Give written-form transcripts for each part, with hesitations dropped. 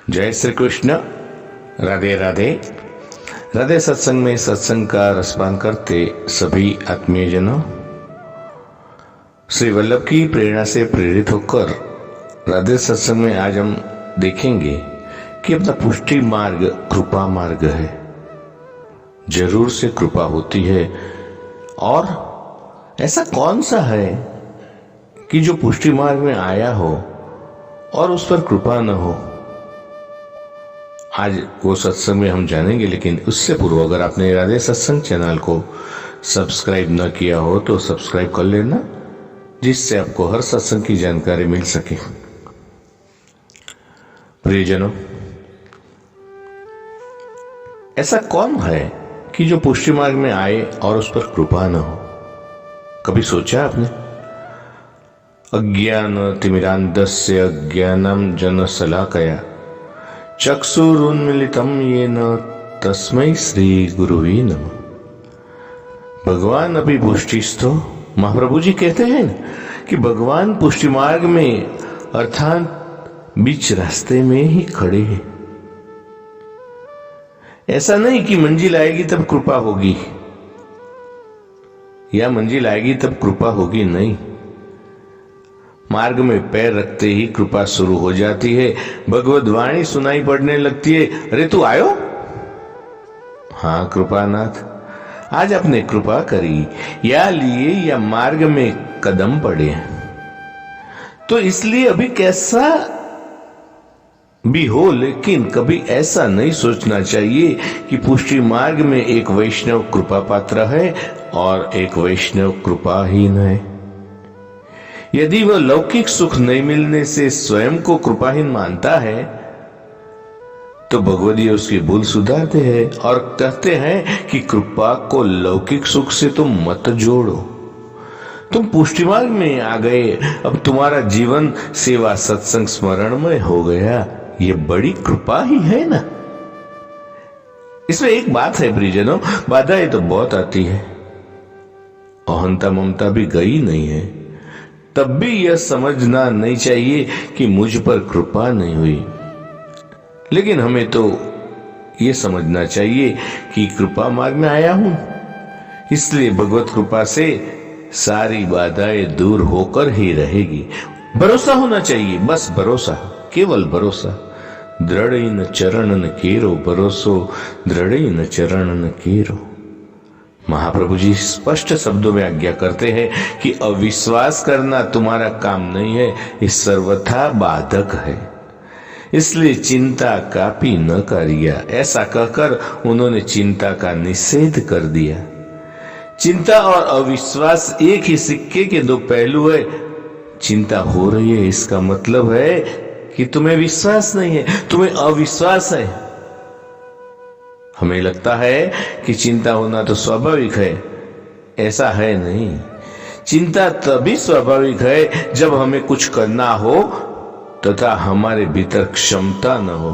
जय श्री कृष्ण। राधे राधे। राधे सत्संग में सत्संग का रसपान करते सभी आत्मीयजनों, श्री वल्लभ की प्रेरणा से प्रेरित होकर राधे सत्संग में आज हम देखेंगे कि अपना पुष्टि मार्ग कृपा मार्ग है। जरूर से कृपा होती है, और ऐसा कौन सा है कि जो पुष्टि मार्ग में आया हो और उस पर कृपा न हो। आज वो सत्संग में हम जानेंगे, लेकिन उससे पूर्व अगर आपने राधे सत्संग चैनल को सब्सक्राइब न किया हो तो सब्सक्राइब कर लेना, जिससे आपको हर सत्संग की जानकारी मिल सके। प्रियजनों, ऐसा कौन है कि जो पुष्टि मार्ग में आए और उस पर कृपा न हो। कभी सोचा आपने? अज्ञान तिमिरांधस्य अज्ञानम जन शलाकया चक्षुरुन्मीलितं येन तस्मै श्री गुरुवे नमः। भगवान अभी पुष्टिस्थो, महाप्रभु जी कहते हैं कि भगवान पुष्टि मार्ग में अर्थात बीच रास्ते में ही खड़े हैं। ऐसा नहीं कि मंजिल आएगी तब कृपा होगी, या मंजिल आएगी तब कृपा होगी, नहीं। मार्ग में पैर रखते ही कृपा शुरू हो जाती है। भगवत वाणी सुनाई पड़ने लगती है, अरे तू आयो। हाँ कृपानाथ, आज आपने कृपा करी, या लिए या मार्ग में कदम पड़े, तो इसलिए अभी कैसा भी हो, लेकिन कभी ऐसा नहीं सोचना चाहिए कि पुष्टि मार्ग में एक वैष्णव कृपा पात्र है और एक वैष्णव कृपाहीन है। यदि वह लौकिक सुख नहीं मिलने से स्वयं को कृपाहीन मानता है, तो भगवदी उसकी भूल सुधारते हैं और कहते हैं कि कृपा को लौकिक सुख से तुम मत जोड़ो। तुम पुष्टि मार्ग में आ गए, अब तुम्हारा जीवन सेवा सत्संग स्मरण में हो गया, ये बड़ी कृपा ही है ना। इसमें एक बात है प्रियजनों, बाधाएं तो बहुत आती है, अहंता ममता भी गई नहीं है, तब भी यह समझना नहीं चाहिए कि मुझ पर कृपा नहीं हुई। लेकिन हमें तो यह समझना चाहिए कि कृपा मार्ग में आया हूं, इसलिए भगवत कृपा से सारी बाधाएं दूर होकर ही रहेगी। भरोसा होना चाहिए, बस भरोसा, केवल भरोसा। दृढ़ चरण न केरो भरोसो, दृढ़ चरण न केरो। महाप्रभु जी स्पष्ट शब्दों में आज्ञा करते हैं कि अविश्वास करना तुम्हारा काम नहीं है, ये सर्वथा बाधक है, इसलिए चिंता कापी न करिया। ऐसा कहकर उन्होंने चिंता का निषेध कर दिया। चिंता और अविश्वास एक ही सिक्के के दो पहलू है। चिंता हो रही है, इसका मतलब है कि तुम्हें विश्वास नहीं है, तुम्हें अविश्वास है। हमें लगता है कि चिंता होना तो स्वाभाविक है, ऐसा है नहीं। चिंता तभी स्वाभाविक है जब हमें कुछ करना हो तथा हमारे भीतर क्षमता न हो।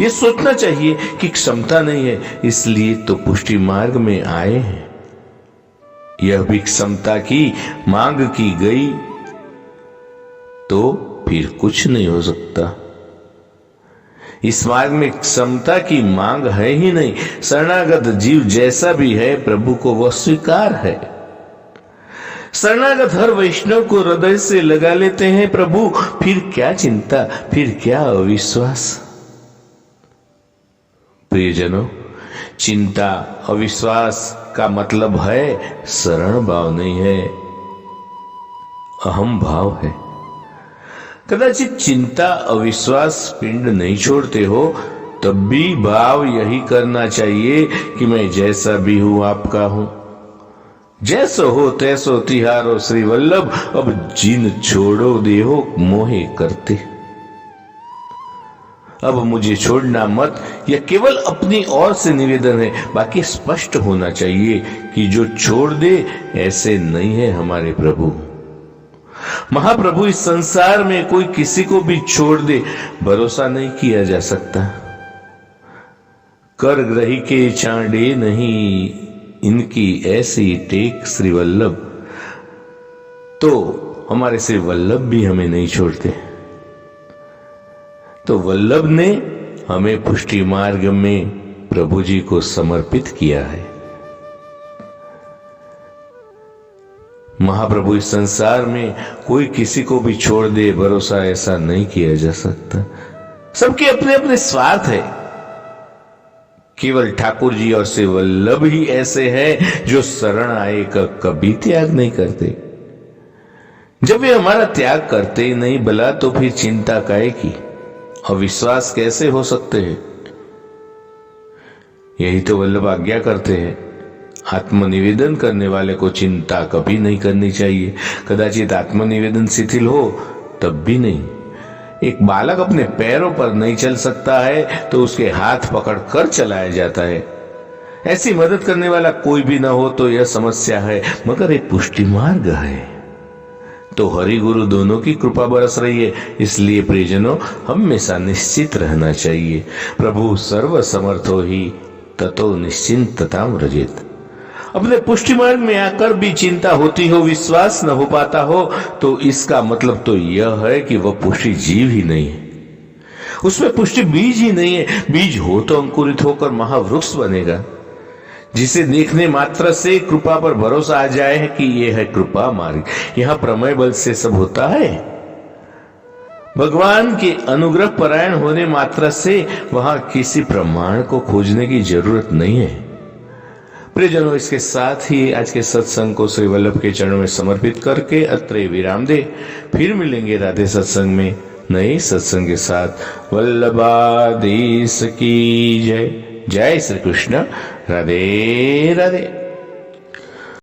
यह सोचना चाहिए कि क्षमता नहीं है, इसलिए तो पुष्टि मार्ग में आए हैं। यह भी क्षमता की मांग की गई तो फिर कुछ नहीं हो सकता। इस मार्ग में क्षमता की मांग है ही नहीं। शरणागत जीव जैसा भी है, प्रभु को वह स्वीकार है। शरणागत हर वैष्णव को हृदय से लगा लेते हैं प्रभु, फिर क्या चिंता, फिर क्या अविश्वास। प्रियजनों, चिंता अविश्वास का मतलब है शरण भाव नहीं है, अहम भाव है। कदाचित चिंता अविश्वास पिंड नहीं छोड़ते हो, तब भी भाव यही करना चाहिए कि मैं जैसा भी हूं आपका हूं। जैसो हो तैसो तिहारो श्री वल्लभ, अब जिन छोड़ो देहो मोहे करते। अब मुझे छोड़ना मत, यह केवल अपनी ओर से निवेदन है। बाकी स्पष्ट होना चाहिए कि जो छोड़ दे ऐसे नहीं है हमारे प्रभु। महाप्रभु, इस संसार में कोई किसी को भी छोड़ दे, भरोसा नहीं किया जा सकता। कर ग्रही के चांडे नहीं, इनकी ऐसी टेक श्री वल्लभ। तो हमारे श्री वल्लभ भी हमें नहीं छोड़ते। तो वल्लभ ने हमें पुष्टि मार्ग में प्रभु जी को समर्पित किया है। महाप्रभु, इस संसार में कोई किसी को भी छोड़ दे, भरोसा ऐसा नहीं किया जा सकता। सबके अपने अपने स्वार्थ है। केवल ठाकुर जी और श्री वल्लभ ही ऐसे हैं जो शरण आए का कभी त्याग नहीं करते। जब वे हमारा त्याग करते ही नहीं, भला तो फिर चिंता काहे की और विश्वास कैसे हो सकते हैं। यही तो वल्लभ आज्ञा करते हैं। आत्मनिवेदन करने वाले को चिंता कभी नहीं करनी चाहिए। कदाचित आत्मनिवेदन शिथिल हो तब भी नहीं। एक बालक अपने पैरों पर नहीं चल सकता है तो उसके हाथ पकड़ कर चलाया जाता है। ऐसी मदद करने वाला कोई भी ना हो तो यह समस्या है, मगर एक पुष्टि मार्ग है तो हरि गुरु दोनों की कृपा बरस रही है। इसलिए प्रियजनों, हमेशा निश्चित रहना चाहिए। प्रभु सर्व समर्थो ही ततो निश्चिंतता व्रजेत। अपने पुष्टि मार्ग में आकर भी चिंता होती हो, विश्वास न हो पाता हो, तो इसका मतलब तो यह है कि वह पुष्टि जीव ही नहीं है, उसमें पुष्टि बीज ही नहीं है। बीज हो तो अंकुरित होकर महावृक्ष बनेगा, जिसे देखने मात्र से कृपा पर भरोसा आ जाए कि यह है कृपा मार्ग। यहां प्रमेय बल से सब होता है। भगवान के अनुग्रह परायण होने मात्र से वहां किसी प्रमाण को खोजने की जरूरत नहीं है। प्रियजनों, इसके साथ ही आज के सत्संग को श्री वल्लभ के चरणों में समर्पित करके अत्रे विराम दे। फिर मिलेंगे राधे सत्संग में नए सत्संग के साथ। वल्लभाधीश की जय। जय श्री कृष्ण। राधे राधे।